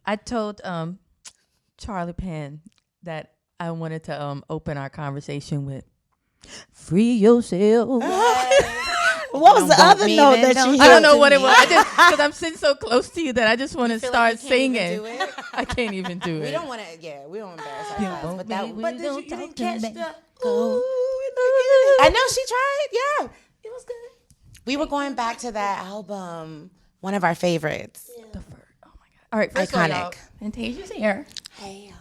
I told Charlie Penn that I wanted to open our conversation with "Free yourself." What was the other note that you I don't know what it was. I just because I'm sitting so close to you that I just want to start singing. I can't even do it. We don't want to. Yeah, we don't embarrass ourselves. But But you didn't catch the ooh. I know she tried. Yeah, it was good. We were going back to that album. One of our favorites. Oh my god! All right, first Iconic. of all, y'all, Fantasia's here. Hey.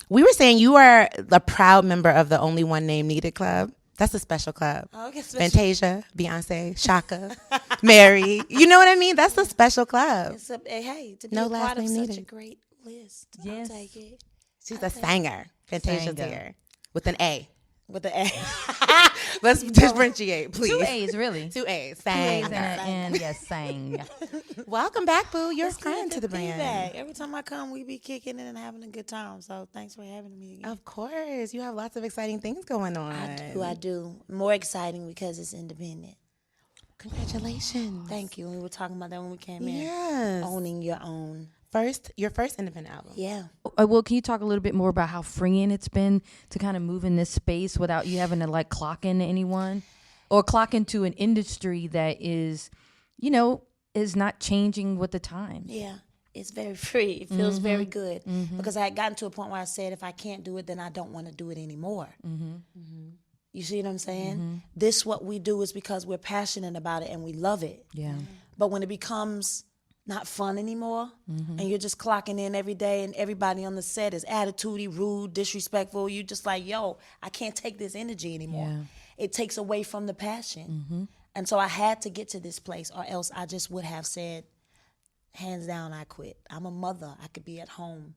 We were saying you are a proud member of the Only One Name Needed Club. That's a special club. Okay, Fantasia, Beyonce, Shaka, Mary. You know what I mean? That's a special club. It's hey, to be No a last part of name such needed. a great list. Yes. I'll take it. She's a singer. Fantasia's Singer. here with an A. With the A. Let's differentiate, please. 2 A's, really. 2 A's. 2 A's Singer. and yes, sang. Welcome back, Boo. You're a Let's friend get to the feedback. brand. Every time I come, we be kicking it and having a good time. So thanks for having me again. Of course. You have lots of exciting things going on. I do. More exciting because it's independent. Congratulations. Thank you. We were talking about that when we came in. Yes. Owning your own. Your first independent album. Yeah. Well, can you talk a little bit more about how freeing it's been to kind of move in this space without you having to like clock into anyone or clock into an industry that is, is not changing with the times? Yeah. It's very free. It feels very good because I had gotten to a point where I said, if I can't do it, then I don't want to do it anymore. You see what I'm saying? This, what we do is because we're passionate about it and we love it. Yeah. But when it becomes not fun anymore, and you're just clocking in every day, and everybody on the set is attitudey, rude, disrespectful, you just like, yo, I can't take this energy anymore. Yeah. It takes away from the passion. And so I had to get to this place, or else I just would have said, hands down, I quit. I'm a mother. I could be at home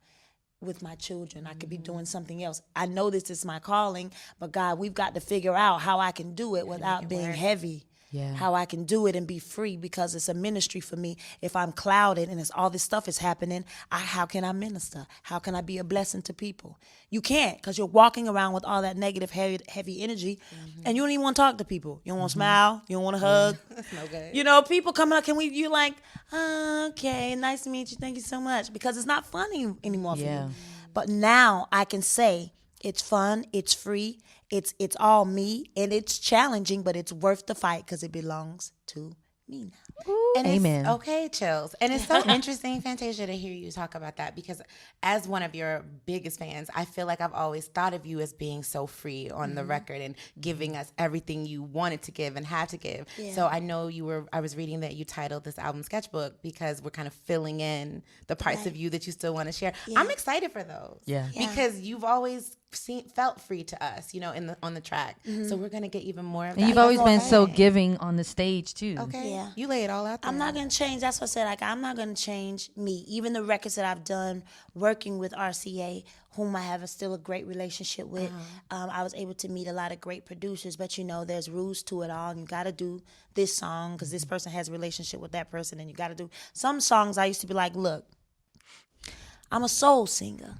with my children. I could be doing something else. I know this is my calling, but God, we've got to figure out how I can do it without being heavy. Yeah. How I can do it and be free, because it's a ministry for me. If I'm clouded and it's all this stuff is happening, how can I minister? How can I be a blessing to people? You can't, because you're walking around with all that negative, heavy energy, and you don't even want to talk to people. You don't want to smile. You don't want to hug. That's no good. You know, people come up, you're like, okay, nice to meet you. Thank you so much. Because it's not funny anymore for Yeah. you. But now I can say it's fun, it's free, it's all me, and it's challenging, but it's worth the fight because it belongs to me now. And Amen. It's, okay, chills. And it's so interesting, Fantasia, to hear you talk about that, because as one of your biggest fans, I feel like I've always thought of you as being so free on the record and giving us everything you wanted to give and had to give. Yeah. So I know I was reading that you titled this album Sketchbook because we're kind of filling in the parts of you that you still want to share. Yeah. I'm excited for those. Yeah. Because you've always felt free to us, on the track. So we're going to get even more of that. And you've always go been so ahead. giving on the stage too. Okay. Yeah. You lay it all out there. I'm not going to change. That's what I said. Like, I'm not going to change me. Even the records that I've done working with RCA, whom I have still a great relationship with, I was able to meet a lot of great producers. But, there's rules to it all. And you got to do this song because this person has a relationship with that person. And you got to do some songs. I used to be like, look, I'm a soul singer.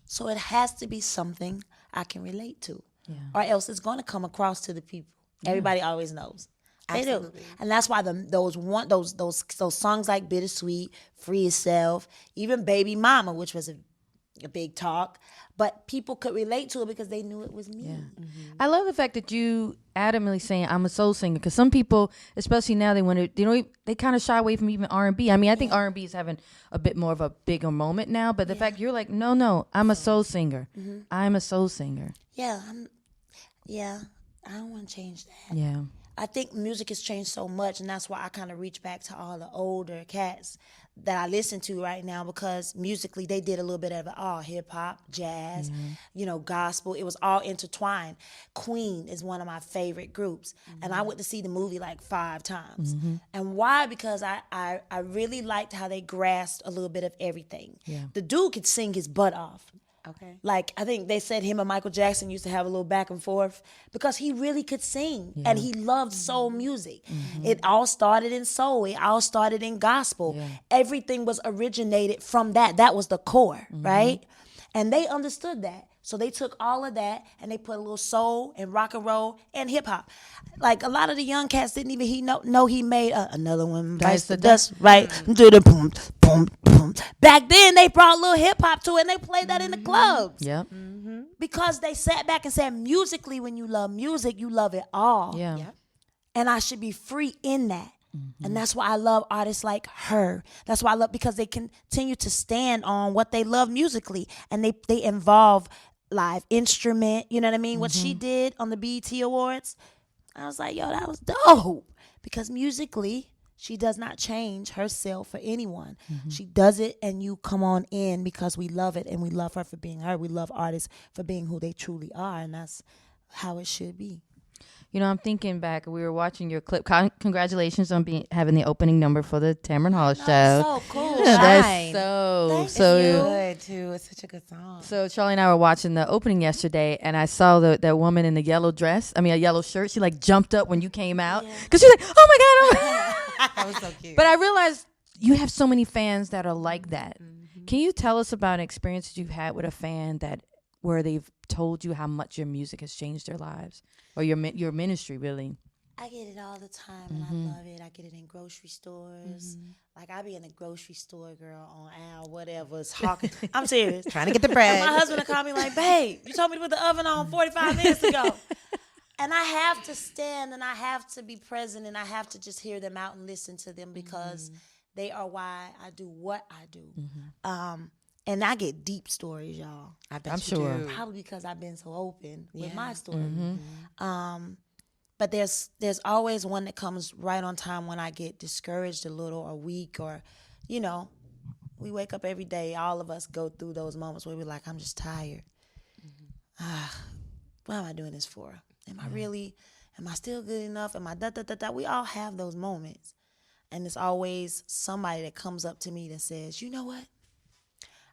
So it has to be something I can relate to. Yeah. Or else it's going to come across to the people. Everybody always knows. They do. Absolutely. And that's why those songs like Bittersweet, Free Yourself, even Baby Mama, which was a big talk, but people could relate to it because they knew it was me. Yeah. I love the fact that you adamantly saying I'm a soul singer, because some people, especially now, they want to, they kind of shy away from even R&B. I mean, I think R&B is having a bit more of a bigger moment now, but the fact you're like, no, I'm a soul singer. I'm a soul singer. Yeah, I don't want to change that. Yeah. I think music has changed so much, and that's why I kind of reach back to all the older cats that I listen to right now, because musically they did a little bit of it all, hip-hop, jazz, gospel. It was all intertwined. Queen is one of my favorite groups, and I went to see the movie like 5 times. And why? Because I really liked how they grasped a little bit of everything. Yeah. The dude could sing his butt off. Okay. Like, I think they said him and Michael Jackson used to have a little back and forth because he really could sing and he loved soul music. It all started in soul. It all started in gospel. Yeah. Everything was originated from that. That was the core, right? And they understood that. So they took all of that and they put a little soul and rock and roll and hip hop. Like a lot of the young cats didn't even know he made another one bites the dust, right? Do the boom, boom, boom. Back then they brought a little hip hop to it and they played that in the clubs. Yep. Because they sat back and said, musically, when you love music, you love it all. Yeah. Yep. And I should be free in that. And that's why I love artists like her. That's why I love, because they continue to stand on what they love musically. And they involve live instrument, you know what I mean? What she did on the BET Awards, I was like, yo, that was dope. Because musically, she does not change herself for anyone. She does it and you come on in because we love it and we love her for being her. We love artists for being who they truly are, and that's how it should be. You know, I'm thinking back. We were watching your clip. Congratulations on having the opening number for the Tamron Hall show. So cool. Yeah, that's Shine. Thank so you. Good too. It's such a good song. So Charlie and I were watching the opening yesterday, and I saw that woman in the yellow dress. I mean, a yellow shirt. She like jumped up when you came out because she's like, "Oh my god!" Oh my God. That was so cute. But I realized you have so many fans that are like that. Can you tell us about experiences you've had with a fan where they've told you how much your music has changed their lives, or your ministry, really? I get it all the time, and I love it. I get it in grocery stores. Like, I be in a grocery store, girl, on aisle, whatever. It's hawking. I'm serious. Trying to get the bread. My husband will call me like, babe, you told me to put the oven on 45 minutes ago. And I have to stand, and I have to be present, and I have to just hear them out and listen to them because they are why I do what I do. And I get deep stories, y'all. I bet I'm you sure. do. Probably because I've been so open with my story. But there's always one that comes right on time when I get discouraged a little or weak, or, you know, we wake up every day. All of us go through those moments where we're like, I'm just tired. What am I doing this for? Am I still good enough? Am I da-da-da-da? We all have those moments. And it's always somebody that comes up to me that says, you know what?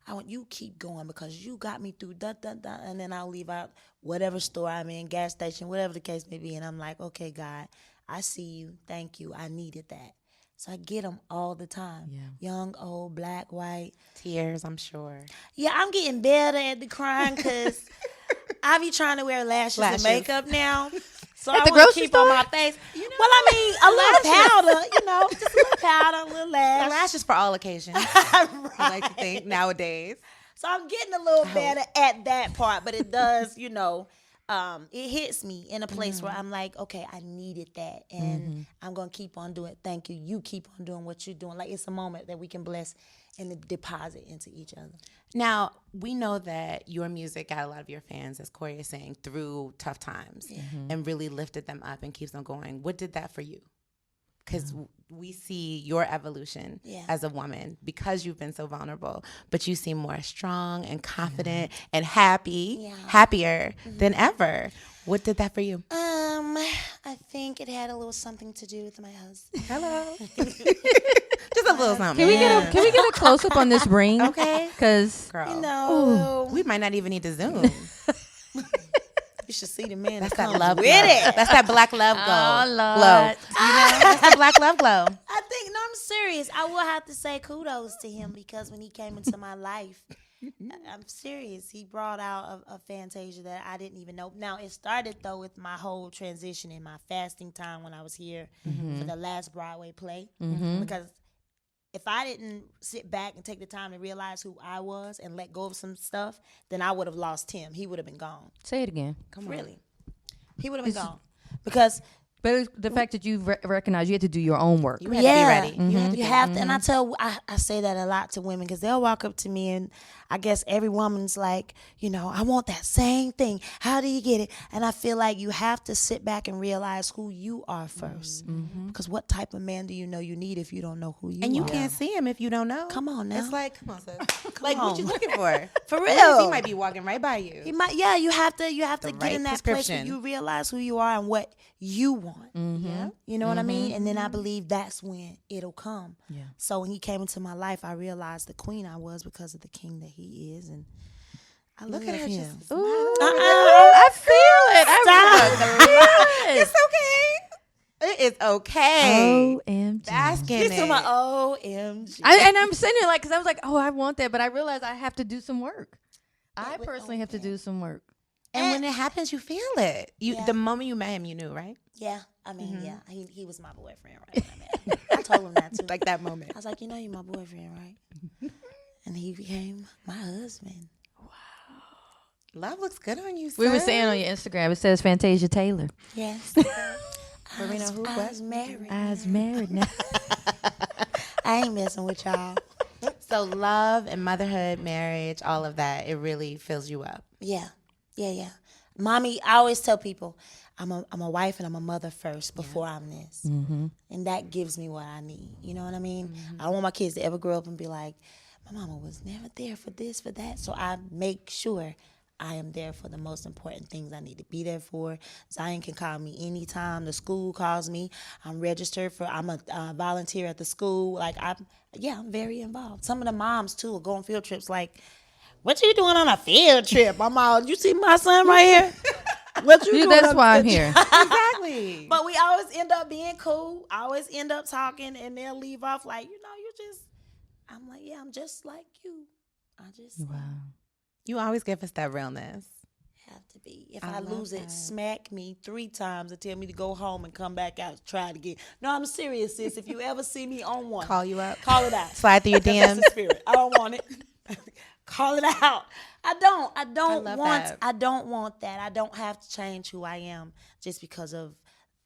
I want you keep going because you got me through da-da-da. And then I'll leave out whatever store I'm in, gas station, whatever the case may be. And I'm like, okay, God, I see you. Thank you. I needed that. So I get them all the time. Yeah. Young, old, black, white. Tears, I'm sure. Yeah, I'm getting better at the crying because I be trying to wear lashes and makeup now. So At I the want to grocery keep store? on my face. Well, I mean, a little powder, you know, just a little powder, a little lash. Lashes for all occasions. I like to think nowadays. So I'm getting a little better at that part, but it does, you know, it hits me in a place where I'm like, okay, I needed that, and I'm going to keep on doing it. Thank you. You keep on doing what you're doing. Like, it's a moment that we can bless and deposit into each other. Now, we know that your music got a lot of your fans, as Corey is saying, through tough times and really lifted them up and keeps them going. What did that for you? Because we see your evolution as a woman because you've been so vulnerable, but you seem more strong and confident and happier than ever. What did that for you? I think it had a little something to do with my husband. Hello. Just a little something. Can we get a close up on this ring? Okay. Because Girl, You know, we might not even need to zoom. you should see the man That's that that comes love with glow. it. That's that black love glow. Oh, Lord. Glow. You know, that's the black love glow. I think, no, I'm serious. I will have to say kudos to him because when he came into my life, I'm serious. He brought out a Fantasia that I didn't even know. Now, it started, though, with my whole transition in my fasting time when I was here for the last Broadway play. Because if I didn't sit back and take the time to realize who I was and let go of some stuff, then I would have lost him. He would have been gone. say it again. Really. He would have been gone. Because But the fact that you recognize you had to do your own work. You had to be ready. You have to, and I say that a lot to women because they'll walk up to me, and I guess every woman's like, you know, I want that same thing. How do you get it? And I feel like you have to sit back and realize who you are first, because what type of man do you know you need if you don't know who you are? And you can't see him if you don't know. Come on now. It's like, come on, sis. Like, what you looking for? For real. He might be walking right by you. He might, yeah. You have to get right in that place where prescription. you realize who you are and what you want. Yeah. You know what I mean? And then I believe that's when it'll come. Yeah. So when he came into my life, I realized the queen I was because of the king that he is, and I Look love at her him. just I feel it. It's okay. It is okay. OMG. Bask in He's talking it. about OMG. And I'm sitting there like, because I was like, oh, I want that. But I realized I have to do some work. I personally have to do some work. And when it happens, you feel it. Yeah. The moment you met him, you knew, right? Yeah, I mean, yeah, he was my boyfriend, right? When I met him. I told him that too. Like that moment. I was like, you know, you're my boyfriend, right? And he became my husband. Love looks good on you, sir. We were saying on your Instagram, it says Fantasia Taylor. Yes. Marina, who I was? was married. I was married now. I ain't messing with y'all. So love and motherhood, marriage, all of that, it really fills you up. Yeah. Mommy, I always tell people, I'm a wife and I'm a mother first before I'm this. Mm-hmm. And that gives me what I need. You know what I mean? Mm-hmm. I don't want my kids to ever grow up and be like, my mama was never there for this, for that. So I make sure I am there for the most important things I need to be there for. Zion can call me anytime. The school calls me. I'm registered for, I'm a volunteer at the school. Like, I'm very involved. Some of the moms, too, will go on field trips like, what you doing on a field trip? I'm all, you see my son right here? What you doing? That's why I'm here. Exactly. But we always end up being cool. I always end up talking, and they'll leave off like, you just, I'm like, yeah, I'm just like you. I just You always give us that realness. have to be. If I lose it, smack me 3 times and tell me to go home and come back out and try it again. No, I'm serious, sis. If you ever see me on one, Call you up. call it out. Slide through your That's DMs. the spirit. I don't want it. Call it out. I don't love want that. I don't want that. I don't have to change who I am just because of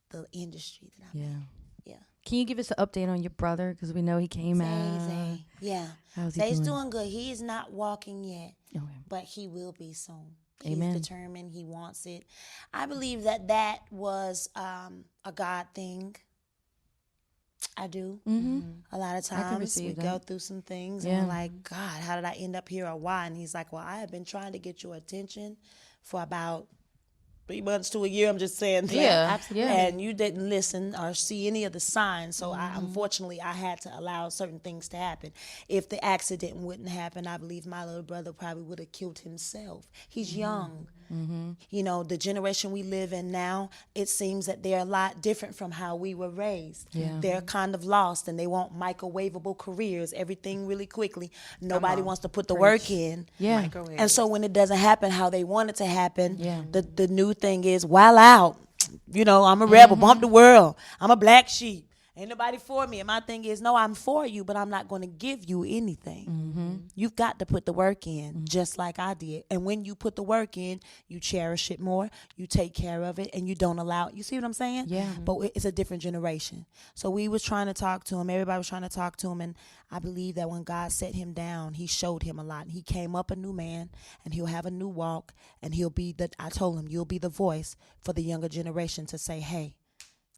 the industry that I'm in. Yeah. Can you give us an update on your brother? Because we know he came out. Zay. Yeah. How's he Zay's doing? doing good. He is not walking yet, Okay. but he will be soon. Amen. He's determined. He wants it. I believe that was a God thing. I do. Mm-hmm. A lot of I can times we receive go that. through some things Yeah. and we're like, God, how did I end up here or why? And he's like, well, I have been trying to get your attention for about 3 months to a year. I'm just saying that. Yeah, absolutely. Yeah. And you didn't listen or see any of the signs. So unfortunately, I had to allow certain things to happen. If the accident wouldn't happen, I believe my little brother probably would have killed himself. He's young. You know, the generation we live in now, it seems that they're a lot different from how we were raised. Yeah. They're kind of lost and they want microwavable careers, everything really quickly. Nobody wants to put the work in. Yeah. Microwave. And so when it doesn't happen how they want it to happen, Yeah. the new thing is, wild out. You know, I'm a rebel, bump the world. I'm a black sheep. Ain't nobody for me. And my thing is, no, I'm for you, but I'm not going to give you anything. You've got to put the work in, just like I did. And when you put the work in, you cherish it more, you take care of it, and you don't allow it. You see what I'm saying? Yeah. But it's a different generation. So we was trying to talk to him. Everybody was trying to talk to him. And I believe that when God set him down, he showed him a lot. He came up a new man, and he'll have a new walk, and I told him, you'll be the voice for the younger generation to say, hey,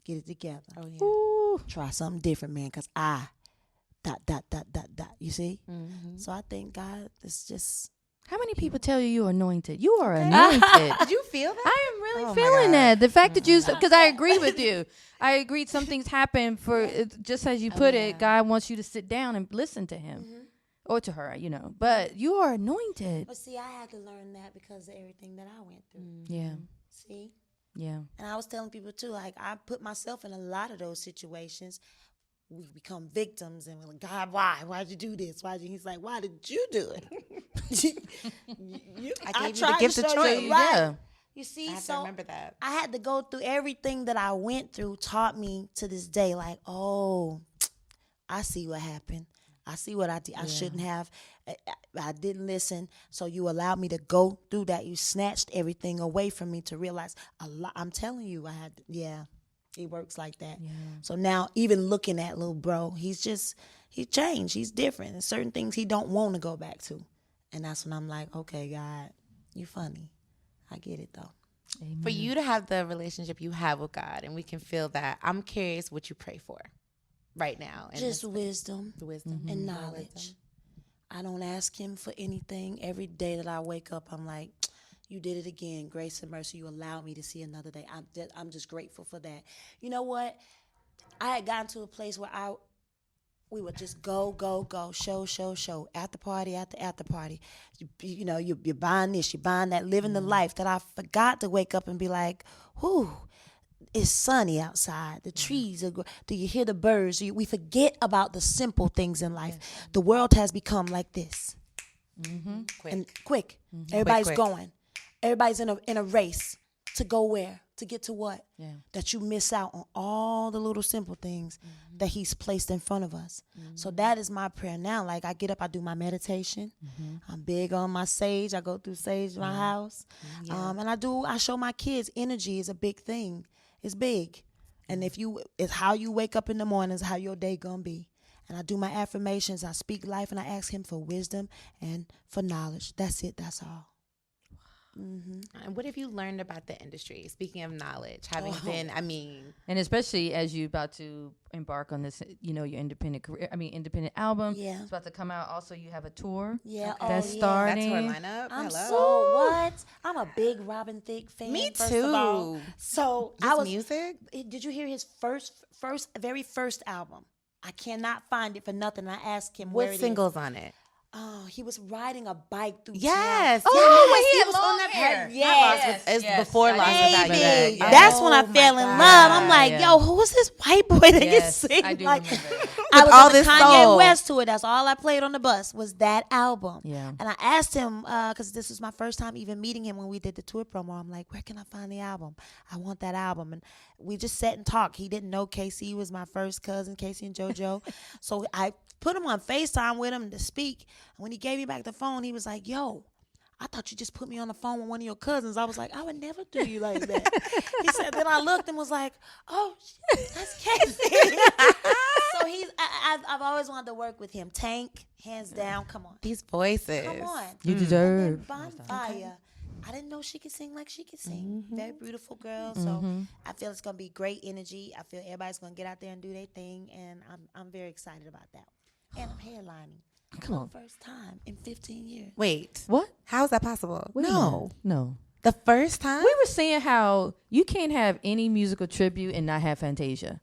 get it together. Oh, yeah. Ooh. Try something different, man, because you see? So I think God is just... How many people tell you you're anointed? You are anointed. Did you feel that? I am really Oh, my feeling God. that. The fact that you, because I agree with you. I agree. Some things happen for, just as you put it, God wants you to sit down and listen to him. Or to her, you know. But you are anointed. But see, I had to learn that because of everything that I went through. Yeah. See? Yeah. And I was telling people, too, like, I put myself in a lot of those situations. We become victims and we're like, God, why? Why'd you do this? He's like, why did you do it? I gave you the tried gift to of show choice. you, right? Yeah. You see, I have to so remember that. I had to go through everything that I went through, taught me to this day, like, oh, I see what happened. I see what I did. I shouldn't have. I didn't listen. So you allowed me to go through that. You snatched everything away from me to realize a lot. I'm telling you, it works like that. Yeah. So now even looking at little bro, he changed. He's different. And certain things he don't want to go back to. And that's when I'm like, okay, God, you funny. I get it though. Amen. For you to have the relationship you have with God, and we can feel that, I'm curious what you pray for right now. And Just wisdom the wisdom and More knowledge. wisdom. I don't ask him for anything. Every day that I wake up, I'm like, you did it again. Grace and mercy. You allowed me to see another day. I'm just grateful for that. You know what? I had gotten to a place where we would just go, show, after party. You're buying this, you're buying that, living the life that I forgot to wake up and be like, whew, it's sunny outside. The trees are. Do you hear the birds? We forget about the simple things in life. The world has become like this. Quick. And quick. Everybody's Quick. going. Everybody's in a race to go where? To get to what? Yeah. That you miss out on all the little simple things that he's placed in front of us. So that is my prayer now. Like I get up, I do my meditation. I'm big on my sage. I go through sage in my house. And I show my kids energy is a big thing. It's big. And it's how you wake up in the morning is how your day gonna be. And I do my affirmations. I speak life and I ask him for wisdom and for knowledge. That's it. That's all. And what have you learned about the industry? Speaking of knowledge, having been, And especially as you're about to embark on this, your independent album. Yeah. It's about to come out. Also, you have a tour. Yeah. That's that's starting. her lineup. I'm Hello. so what? I'm a big Robin Thicke fan. Me first of all. too. So Just I was. music? Did you hear his very first album? I cannot find it for nothing. I asked him where What it singles on it? Oh, he was riding a bike through Yes. town. Oh, he he had was long on that hair. part. Yes. It's before Lost Without You. Baby, Yeah. that's when I Oh, fell my in God. love. I'm like, Yeah. yo, who is this white boy that Yes, can sing? I do like, remember that. I was all on the this Kanye soul. West tour. That's all I played on the bus was that album. Yeah. And I asked him because this was my first time even meeting him when we did the tour promo. I'm like, where can I find the album? I want that album. And we just sat and talked. He didn't know Casey was my first cousin, Casey and JoJo. So I put him on FaceTime with him to speak. And when he gave me back the phone, he was like, yo, I thought you just put me on the phone with one of your cousins. I was like, I would never do you like that. He said, then I looked and was like, oh, shit, that's Casey. So I've always wanted to work with him. Tank, hands down, come on. These voices. Come on. You deserve. And then Bonfire. I didn't know she could sing like she could sing. Very beautiful girl. So I feel it's gonna be great energy. I feel everybody's gonna get out there and do their thing, and I'm very excited about that. And I'm headlining. Come on. First time in 15 years. Wait. What? How is that possible? Wait a No. minute. No. The first time? We were saying how you can't have any musical tribute and not have Fantasia.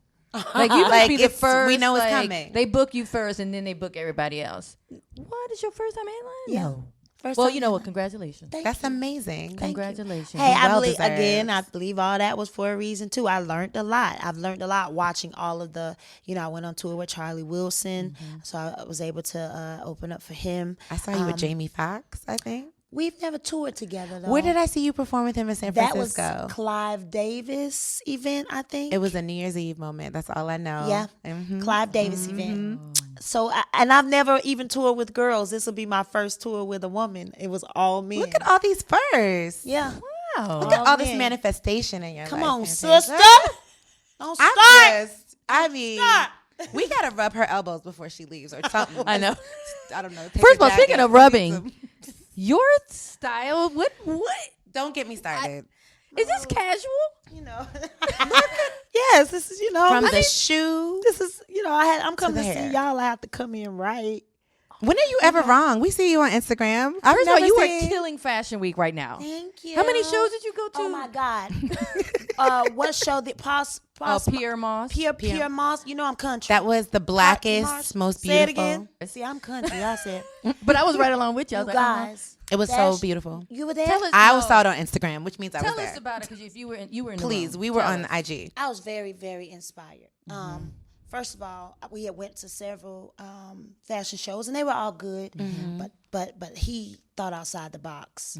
Like you must be the if first. we know it's like, coming. They book you first, and then they book everybody else. What is your first time headline? Yeah. No. First Well, time you know what? headlining. Congratulations. That's amazing. Thank you. Congratulations. Hey, I Well believe deserved. again. I believe all that was for a reason too. I learned a lot. I've learned a lot watching all of the. I went on tour with Charlie Wilson, so I was able to open up for him. I saw you with Jamie Foxx, I think. We've never toured together though. Where did I see you perform with him in San That was Francisco? Clive Davis event, I think. It was a New Year's Eve moment. That's all I know. Yeah, Mhm. Clive Davis event. So, and I've never even toured with girls. This will be my first tour with a woman. It was all men. Look at all these firsts. Yeah. Wow. Look at all this men. manifestation in your Come life. on, Fantasia. sister. Don't start. We gotta rub her elbows before she leaves or something. I know. I don't know. First of all, speaking of rubbing, your style. What? Don't get me started. Is this casual? Yes, this is From the shoe. This is I'm coming the to see hair. y'all. I have to come in right. When are you ever wrong? We see you on Instagram. I've First of all, never you are seen- killing Fashion Week right now. Thank you. How many shows did you go to? Oh my God. What show did Pierre Moss. Pierre Moss? I'm country. That was the blackest, Mars. most Say it beautiful. again. See, I'm country. I said, But I was right along with you. I you was like, guys. It was so That's- beautiful. You were there. Tell us. I no. saw it on Instagram, which means I was Tell there. us about it because if you were in the Please, room. we were Tell on us. IG. I was very, very inspired. First of all, we had went to several fashion shows, and they were all good. But he thought outside the box.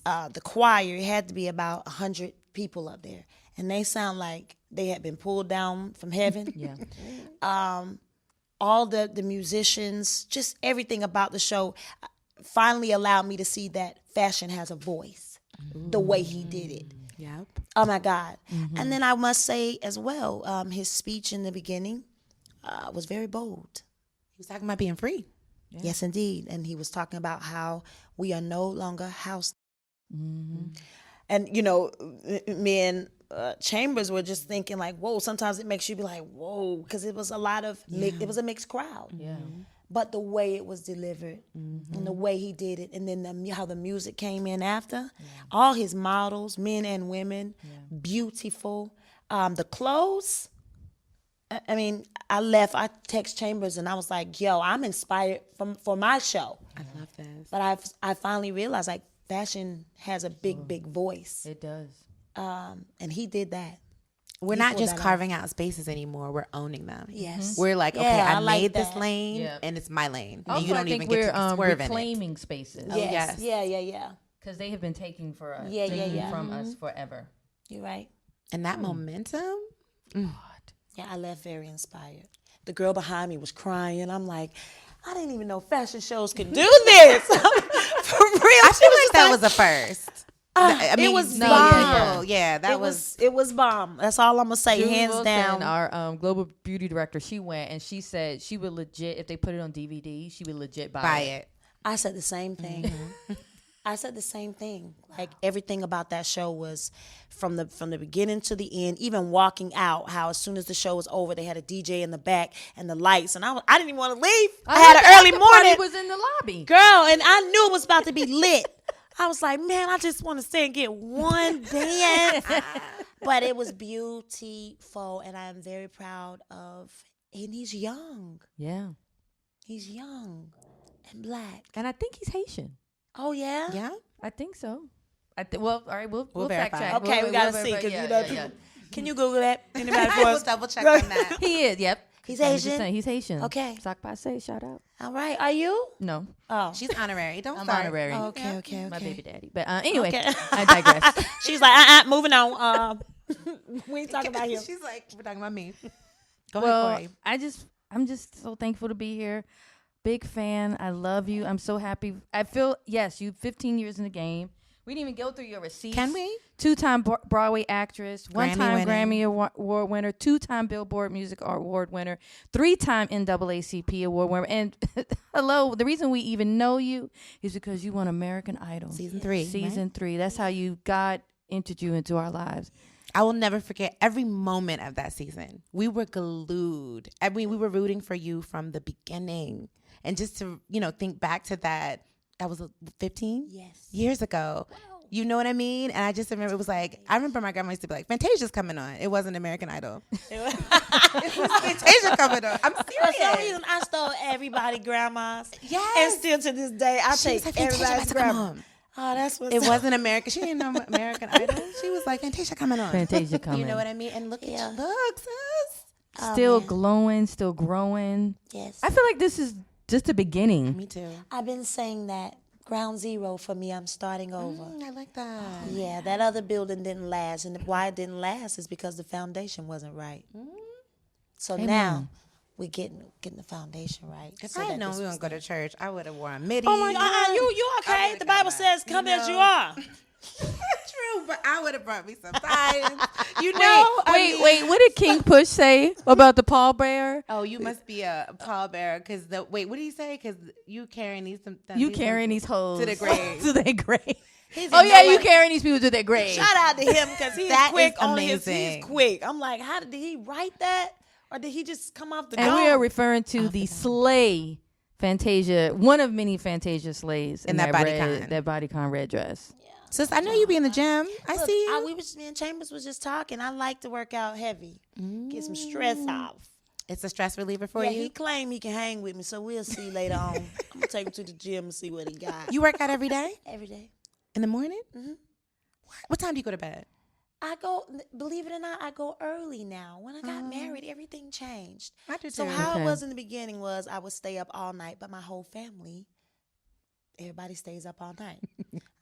The choir, it had to be about 100 people up there, and they sound like they had been pulled down from heaven. Yeah. All the musicians, just everything about the show, finally allowed me to see that fashion has a voice. The way he did it. Yep. Oh my God. And then I must say as well, his speech in the beginning was very bold. He was talking about being free. Yeah. Yes, indeed. And he was talking about how we are no longer house. And, me and Chambers were just thinking like, whoa, sometimes it makes you be like, whoa, because it was a lot of, it was a mixed crowd. Yeah. But the way it was delivered and the way he did it, and then how the music came in after, all his models, men and women, beautiful. The clothes, I left, I text Chambers and I was like, yo, I'm inspired for my show. I love this. But I finally realized like fashion has a big voice. It does. And he did that. We're He not pulled just that carving out spaces anymore. We're owning them. Yes. We're like, okay, Yeah, I like made this that. lane, Yeah. and it's my lane. Also, And you don't I think even we're get to swerve in it. reclaiming spaces. Yes. yes. Yeah. Because they have been taking for us, Yeah. from us forever. You're right. And that momentum. Yeah, I left very inspired. The girl behind me was crying. I'm like, I didn't even know fashion shows could do this. For real. I feel like that was a first. I mean, it was no, bomb. yeah, that was. It was bomb. That's all I'm gonna say. Julie Hands Wilson, down. our global beauty director, she went and she said she would legit, if they put it on DVD, she would legit buy it. I said the same thing. I said the same thing. Like everything about that show was from the beginning to the end. Even walking out, how as soon as the show was over, they had a DJ in the back and the lights, and I didn't even want to leave. I had an early morning. Was in the lobby, girl, and I knew it was about to be lit. I was like, man, I just want to stay and get one dance. But it was beautiful, and I am very proud of. And he's young. Yeah, He's young and black. and I think he's Haitian. Oh yeah. Yeah. I think so. Well, all right, we'll fact verify. check. Okay, we gotta see because you know. People, can you Google that? Anybody for We'll us? double check on that. He is. Yep. He's I'm just Asian? saying, he's Haitian. Okay. Sock Passe, shout out. All right. Are you? No, Oh. She's honorary. Don't I'm start. honorary. Oh, okay. My baby daddy. But anyway, Okay. I digress. She's like, moving on. We ain't talking about him. She's like, we're talking about me. Go Well, ahead, Corey. I'm just so thankful to be here. Big fan. I love you. I'm so happy. I feel, yes, you 15 years in the game. We didn't even go through your receipts. Can we? 2-time Broadway actress, one-time Grammy-winning. Grammy Award winner, 2-time Billboard Music Award winner, 3-time NAACP Award winner. And hello, the reason we even know you is because you won American Idol. Season 3. Season 3. That's how God entered you into our lives. I will never forget every moment of that season. We were glued. I mean, we were rooting for you from the beginning. And just to, think back to that was 15 Yes. years ago. Wow. You know what I mean? And I just remember it was like, I remember my grandma used to be like, Fantasia's coming on. It wasn't American Idol. It was Fantasia coming on. I'm For some serious. reason, I stole everybody grandma's. Yes. And still to this day, I She was take like, Fantasia about everybody's to come grandma. on. Oh, that's what It wasn't American. She didn't know American Idol. She was like, Fantasia coming on. Fantasia coming. You know what I mean? And look at Yeah. you. Look, sis. Still man. glowing, still growing. Yes. I feel like this is just the beginning. Me too. I've been saying that. Ground zero for me. I'm starting over. I like that. Yeah, that other building didn't last. And why it didn't last is because the foundation wasn't right. So now we're getting the foundation right. If so I had that known this we were was going to go to church, I would have worn a midi. Oh my God, you okay? would've The Bible got that. says, "Come You as you know. are." True, but I would have brought me some signs. You know? Wait, what did King Push say about the pallbearer? Oh, you must be a pallbearer because what did he say? Because you carrying these You carrying these hoes to the grave. to their grave. He's Oh in yeah, no you way- carrying these people to their grave. Shout out to him because he's That quick is on his. amazing. He's quick. I'm like, did he write that, or did he just come off the And dome? we are referring to the slay Fantasia, one of many Fantasia slays In that red, bodycon. that bodycon red dress. Sis, I know you be in the gym. I Look, see you. me and Chambers was just talking. I like to work out heavy, get some stress off. It's a stress reliever for Yeah, you. he claimed he can hang with me, so we'll see later on. I'm gonna take him to the gym and see what he got. You work out every day Every day. in the morning? Mm-hmm. What time do you go to bed? I go, believe it or not, I go early now. When I got married, everything changed. I do So too. how Okay. it was in the beginning was I would stay up all night, but my whole family, everybody stays up all night.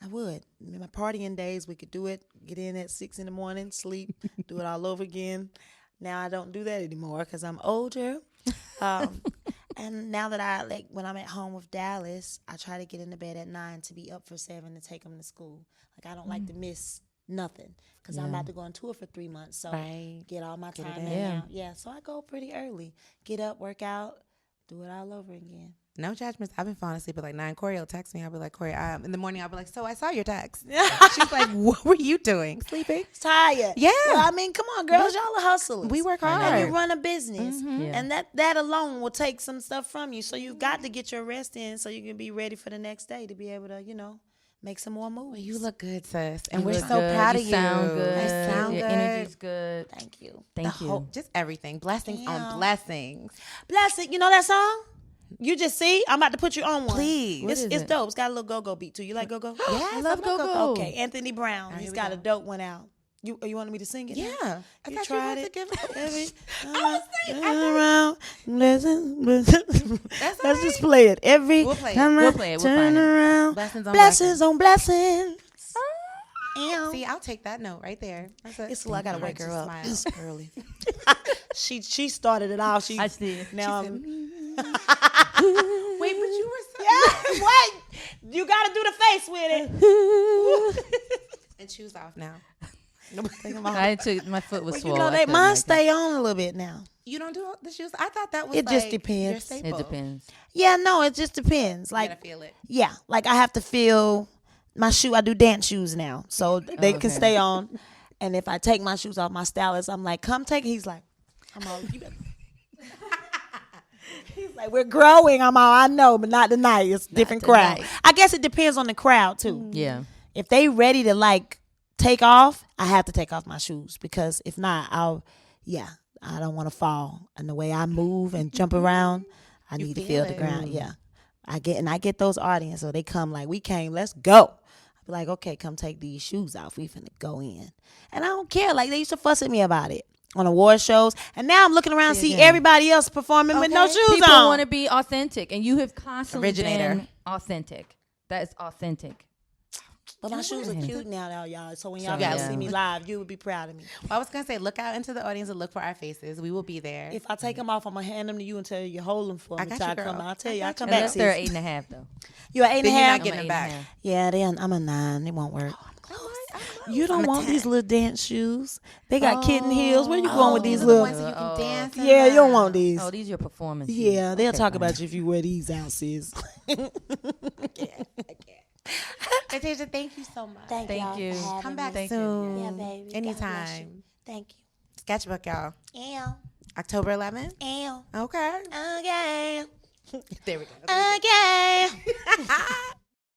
I would. In my partying days, we could do it, get in at 6 in the morning, sleep, do it all over again. Now I don't do that anymore because I'm older. And now that when I'm at home with Dallas, I try to get into bed at 9 to be up for 7 to take them to school. Like I don't like to miss nothing because I'm about to go on tour for 3 months. So Right. get all my time in. in Yeah. now. Yeah, so I go pretty early. Get up, work out, do it all over again. No judgments. I've been falling asleep at like 9. Corey will text me. I'll be like, Corey, in the morning, I'll be like, so I saw your text. She's like, what were you doing? Sleeping? Tired. Yeah. Well, I mean, come on, girls. Y'all are hustlers. We work And hard. you run a business. Yeah. And that alone will take some stuff from you. So you've got to get your rest in so you can be ready for the next day to be able to, make some more moves. You look good, sis. And You we're look so good. proud You of you. sound good. You sound Your good. energy's good. Thank you. Thank you. Just everything. Blessings on Damn. blessings. Blessed. You know that song? You just see? I'm about to put you on one. Please. What It's is it's it? dope. It's got a little go-go beat too. You like go-go? Yes, I love go-go. Okay, Anthony Brown. here He's we got go. a dope one out. You wanted me to sing it? Yeah. Now? I You thought tried you it. had to give Every I was saying, around, blessings. That's all Let's right. just play it. Every We'll play it. time We'll I play it. We'll turn find it. around, Blessings on blessings on blessings. See, I'll take that note right there. That's it. It's I gotta wake her up. Smile. It's early. she started it all. I see. Now She I'm. Wait, but you were so Yeah, wait. You gotta do the face with it. and shoes off now. I took my foot was You swollen. know, I they couldn't mine like that. stay on a little bit now. You don't do the shoes. I thought that was. It just like depends. Your staple. It depends. Yeah, no, it just depends. You Like, gotta feel it. yeah, like I have to feel my shoe. I do dance shoes now, so they can okay. stay on. And if I take my shoes off, my stylist, I'm like, "Come take." He's like, "I'm all." You better. He's like, "We're growing." I'm all. I know, but not tonight. It's a different crowd. tonight. I guess it depends on the crowd too. Yeah. If they ready to like take off, I have to take off my shoes because if not, I don't want to fall. And the way I move and jump around, I need to feel the it. ground. Yeah. I get those audience, so they come like, we came, let's go. I be like, okay, come take these shoes off. We finna go in. And I don't care. Like they used to fuss at me about it on award shows. And now I'm looking around see everybody else performing with no Okay. shoes People on. want to be authentic, and you have constantly Originator. been authentic. That is authentic. But my shoes are cute now, though, y'all. So when y'all So, guys yeah. see me live, you would be proud of me. Well, I was gonna say, look out into the audience and look for our faces. We will be there. If I take them off, I'm gonna hand them to you and tell you you hold them for me. I got till you, I come girl. out. I'll tell I you, I'll got come you. back. Unless Sis. they're 8.5 though. You're an 8 and a then you're half. not getting them back. Yeah, I'm a 9. It won't work. You don't I'm a want 10. these little dance shoes. They got kitten heels. Where you going with these These are the little? ones that you can dance. in Yeah, you don't now. want these. Oh, these are your performance. shoes. Yeah, they'll Okay, talk fine. about you if you wear these out, sis. Fantasia, thank you so much. Thank Thank you. Come back Thank you. soon. Yeah, baby. God Anytime. bless you. Thank Sketchbook, y'all. you. Ew. October 11th. Ew. Okay. Okay. There we go. Okay.